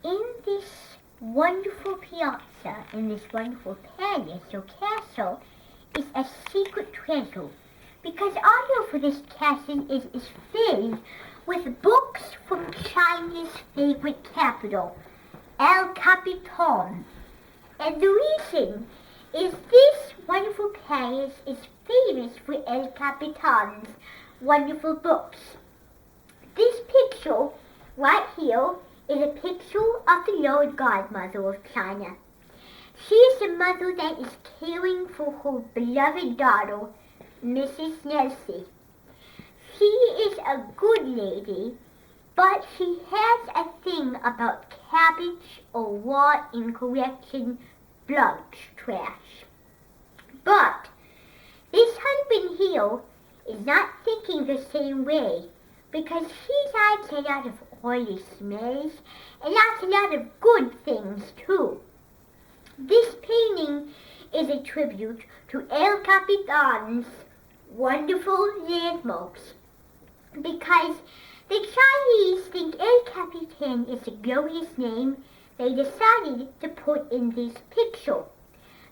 in this wonderful piazza, in this wonderful palace or castle, is a secret treasure. Because audio for this castle is filled with books from China's favorite capital, El Capitan. And the reason is this wonderful palace is famous for El Capitan's wonderful books. This picture right here is a picture of the Lord Godmother of China. She is a mother that is caring for her beloved daughter, Mrs. Nelsie. She is a good lady, but she has a thing about cabbage or raw incorrection blood trash. But this husband here is not thinking the same way, because he likes a lot of oily smells and likes a lot of good things too. This painting is a tribute to El Capitan's wonderful landmarks, because the Chinese think El Capitan is a glorious name. They decided to put in this picture,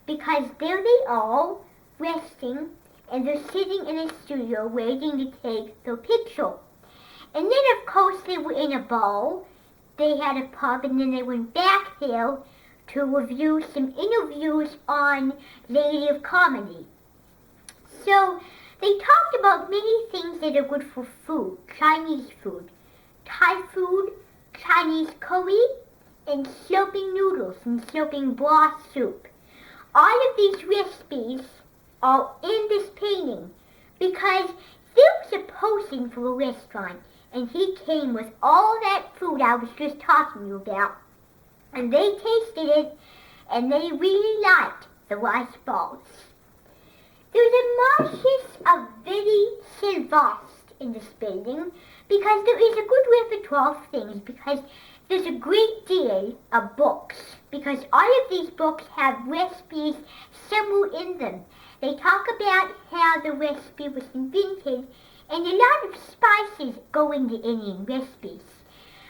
because there they are, resting, and they're sitting in a studio waiting to take their picture. And then, of course, they were in a ball. They had a pub, and then they went back there to review some interviews on Lady of Comedy. So they talked about many things that are good for food, Chinese food, Thai food, Chinese curry, and sloping noodles and sloping broth soup. All of these recipes are in this painting because there was a person for a restaurant, and he came with all that food I was just talking to you about. And they tasted it, and they really liked the rice balls. There's a marquise of very Sylvast in this building, because there is a good repertoire of things, because there's a great deal of books, because all of these books have recipes somewhere in them. They talk about how the recipe was invented, and a lot of spices go into Indian recipes.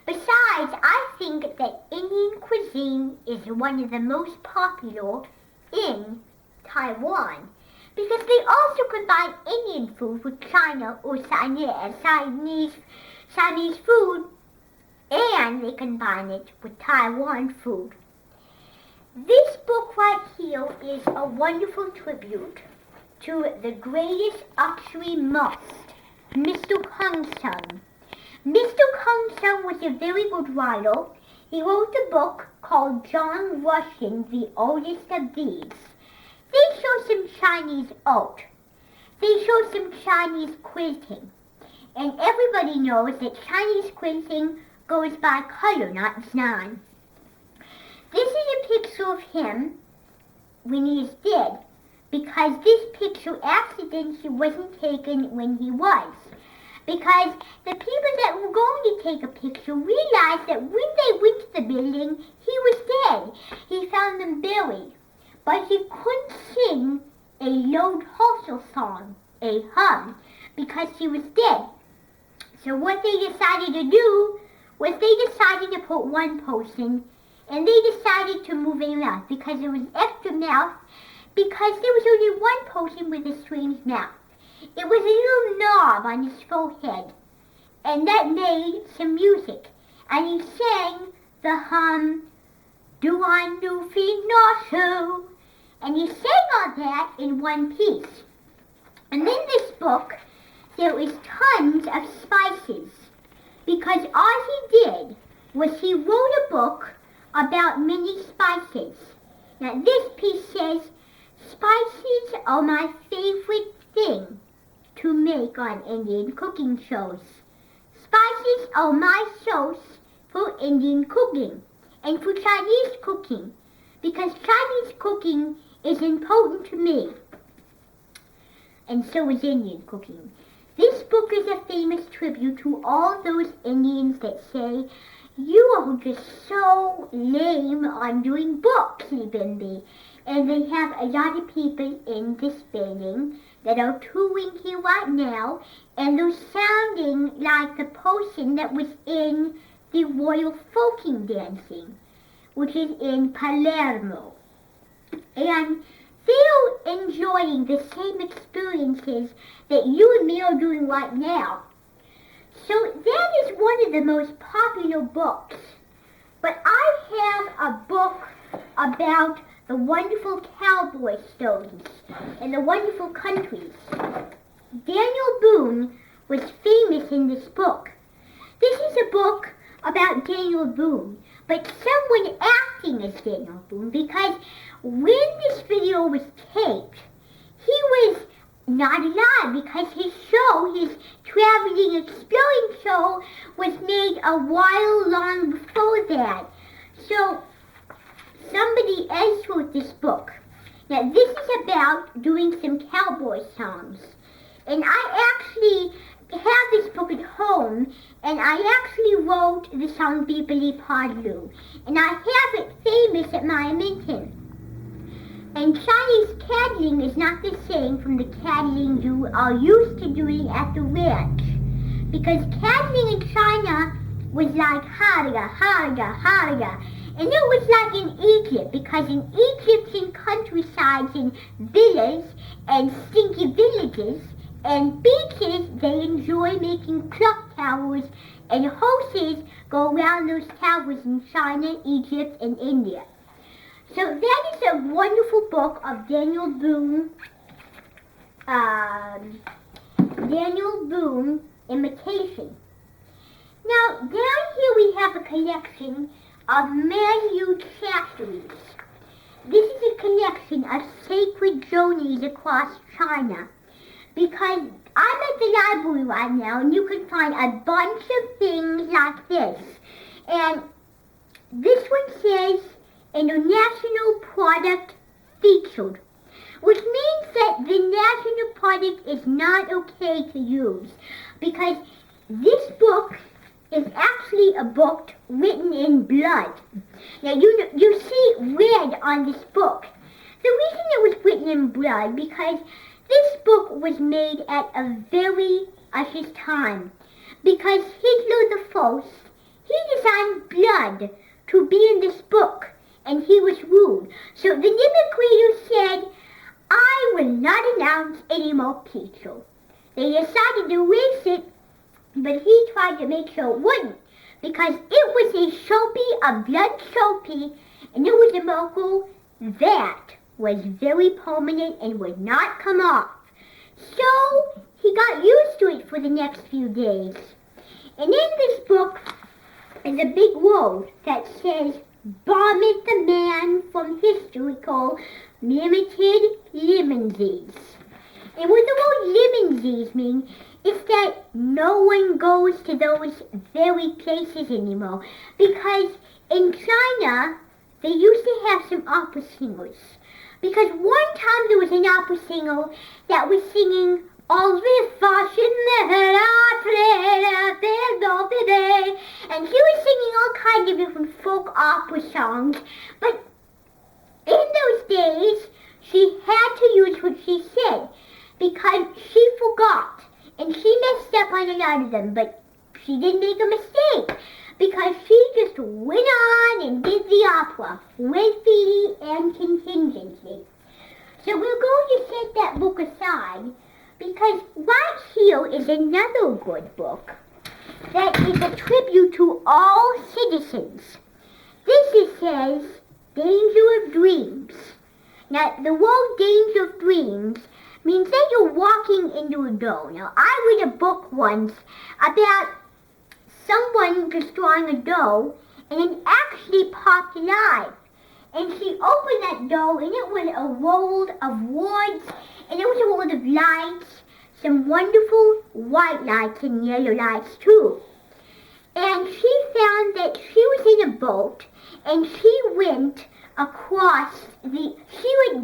Besides, I think that Indian cuisine is one of the most popular in Taiwan, because they also combine Indian food with China or Chinese food, and they combine it with Taiwan food. This book right here is a wonderful tribute to the greatest luxury must, Mr. Kung Sung. Mr. Kung Sung was a very good writer. He wrote a book called John Russian, the Oldest of These. They show some Chinese art. They show some Chinese quilting. And everybody knows that Chinese quilting goes by color, not design. This is a picture of him when he is dead, because this picture accidentally wasn't taken when he was. Because the people that were going to take a picture realized that when they went to the building, he was dead. He found them buried. But he couldn't sing a Lord Horsel song, a hum, because he was dead. So what they decided to do was they decided to put one person, and they decided to move it around because there was extra mouth, because there was only one person with a strange mouth. It was a little knob on his forehead, and that made some music. And he sang the hum, "Do I know feel not so?" And he sang all that in one piece. And in this book, there is tons of spices, because all he did was he wrote a book about many spices. Now this piece says, "Spices are my favorite thing to make on Indian cooking shows. Spices are my sauce for Indian cooking and for Chinese cooking, because Chinese cooking is important to me, and so is Indian cooking." This book is a famous tribute to all those Indians that say, "You are just so lame on doing books, Bimbi." And they have a lot of people in this building that are touring here right now, and they're sounding like the person that was in the Royal Folking Dancing, which is in Palermo. And they're enjoying the same experiences that you and me are doing right now. So that is one of the most popular books. But I have a book about the wonderful cowboy stories in the wonderful countries. Daniel Boone was famous in this book. This is a book about Daniel Boone, but someone acting as Daniel Boone, because when this video was taped, he was not alive because his show, his traveling exploring show, was made a while long before that. So somebody else wrote this book. Now this is about doing some cowboy songs. And I actually have this book at home, and I actually wrote the song Beepily Podloo. And I have it famous at my Minton. And Chinese cattling is not the same from the cattling you are used to doing at the ranch. Because cattling in China was like harga, harga, harga. And it was like in Egypt, because in Egyptian countrysides and villas and stinky villages and beaches, they enjoy making clock towers, and horses go around those towers in China, Egypt, and India. So that is a wonderful book of Daniel Boone imitation. Now down here we have a collection of Manu Chasseries. This is a collection of sacred journeys across China, because I'm at the library right now and you can find a bunch of things like this. And this one says International Product Featured, which means that the national product is not okay to use, because this book is actually a book written in blood. Now you see red on this book. The reason it was written in blood because this book was made at a very his time, because Hitler the First, he designed blood to be in this book, and he was rude. So the Nimik reader said, I will not announce any more picture. They decided to erase it, but he tried to make sure it wouldn't, because it was a Sharpie, a blood Sharpie, and it was a marker that was very permanent and would not come off. So he got used to it for the next few days. And in this book is a big word that says, Vomit the Man from Historical Limited Limonsies. And what the word limonsies mean is that no one goes to those very places anymore, because in China they used to have some opera singers. Because one time there was an opera singer that was singing and he was singing all kinds of different folk opera songs, but in those days she had to use what she said, because she forgot, and she messed up on a lot of them, but she didn't make a mistake, because she just went on and did the opera with freely and contingently. So we're going to set that book aside, because right here is another good book that is a tribute to all citizens. This says Danger of Dreams. Now the word Danger of Dreams means that you're walking into a door. Now I read a book once about someone destroying a door, and it actually popped alive. And she opened that door, and it was a world of woods, and it was a world of lights, some wonderful white lights and yellow lights too. And she found that she was in a boat, and she went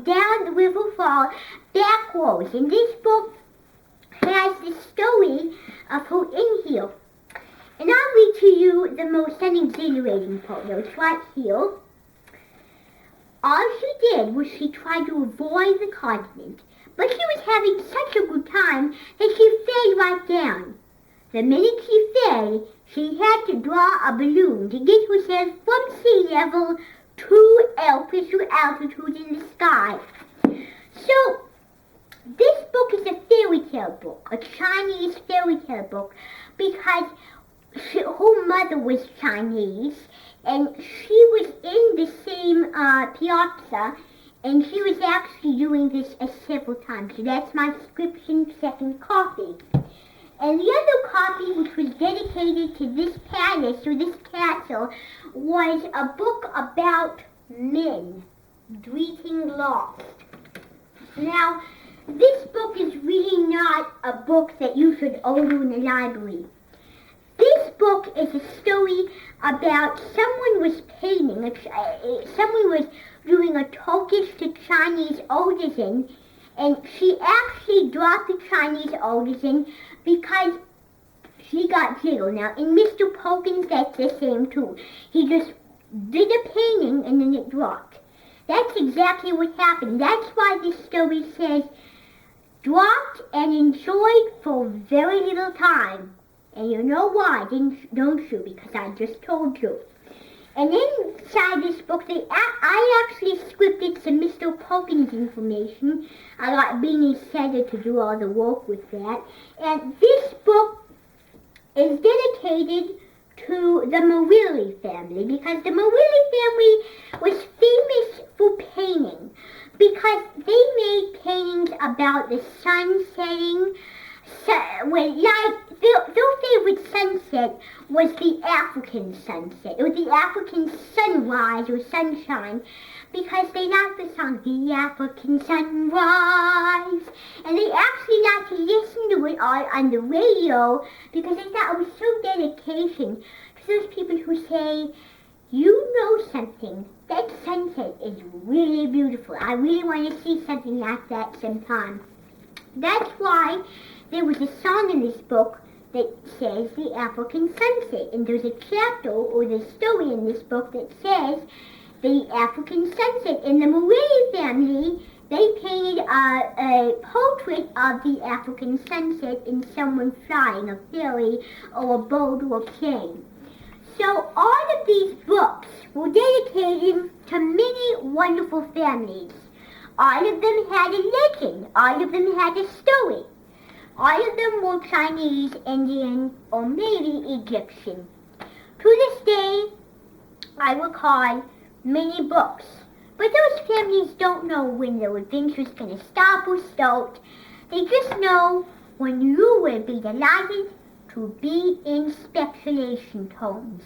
down the river fall backwards. And this book has the story of her in here. And I'll read to you the most exhilarating part. It's right here. All she did was she tried to avoid the continent, but she was having such a good time that she fell right down. The minute she fell, she had to draw a balloon to get herself from sea level to artificial altitude in the sky. So, this book is a fairy tale book, a Chinese fairy tale book, because her mother was Chinese, and she was in the same piazza, and she was actually doing this several times. So that's my subscription second copy. And the other copy, which was dedicated to this palace or this castle, was a book about men greeting lost. Now, this book is really not a book that you should order in the library. This book is a story about someone was painting, someone was doing a Turkish to Chinese artisan, and she actually dropped the Chinese artisan because she got jiggled. Now, in Mr. Perkins, that's the same too. He just did a painting and then it dropped. That's exactly what happened. That's why this story says, dropped and enjoyed for very little time. And you know why, don't you? Because I just told you. And inside this book, I actually scripted some Mr. Perkins information. I got Beanie Center to do all the work with that. And this book is dedicated to the Marilli family, because the Marilli family was famous for painting, because they made paintings about the sun setting. Their favorite sunset was the African sunset, or the African sunrise or sunshine, because they liked the song, The African Sunrise. And they actually liked to listen to it all on the radio, because they thought it was so dedication to those people who say, you know something, that sunset is really beautiful. I really want to see something like that sometime. That's why there was a song in this book that says the African sunset. And there's a chapter or the story in this book that says the African sunset. In the Marilli family, they painted a portrait of the African sunset in someone flying, a fairy or a bird or a plane. So all of these books were dedicated to many wonderful families. All of them had a legend. All of them had a story. All of them were Chinese, Indian, or maybe Egyptian. To this day, I recall many books. But those families don't know when their adventure's going to stop or start. They just know when you will be delighted to be in speculation tones.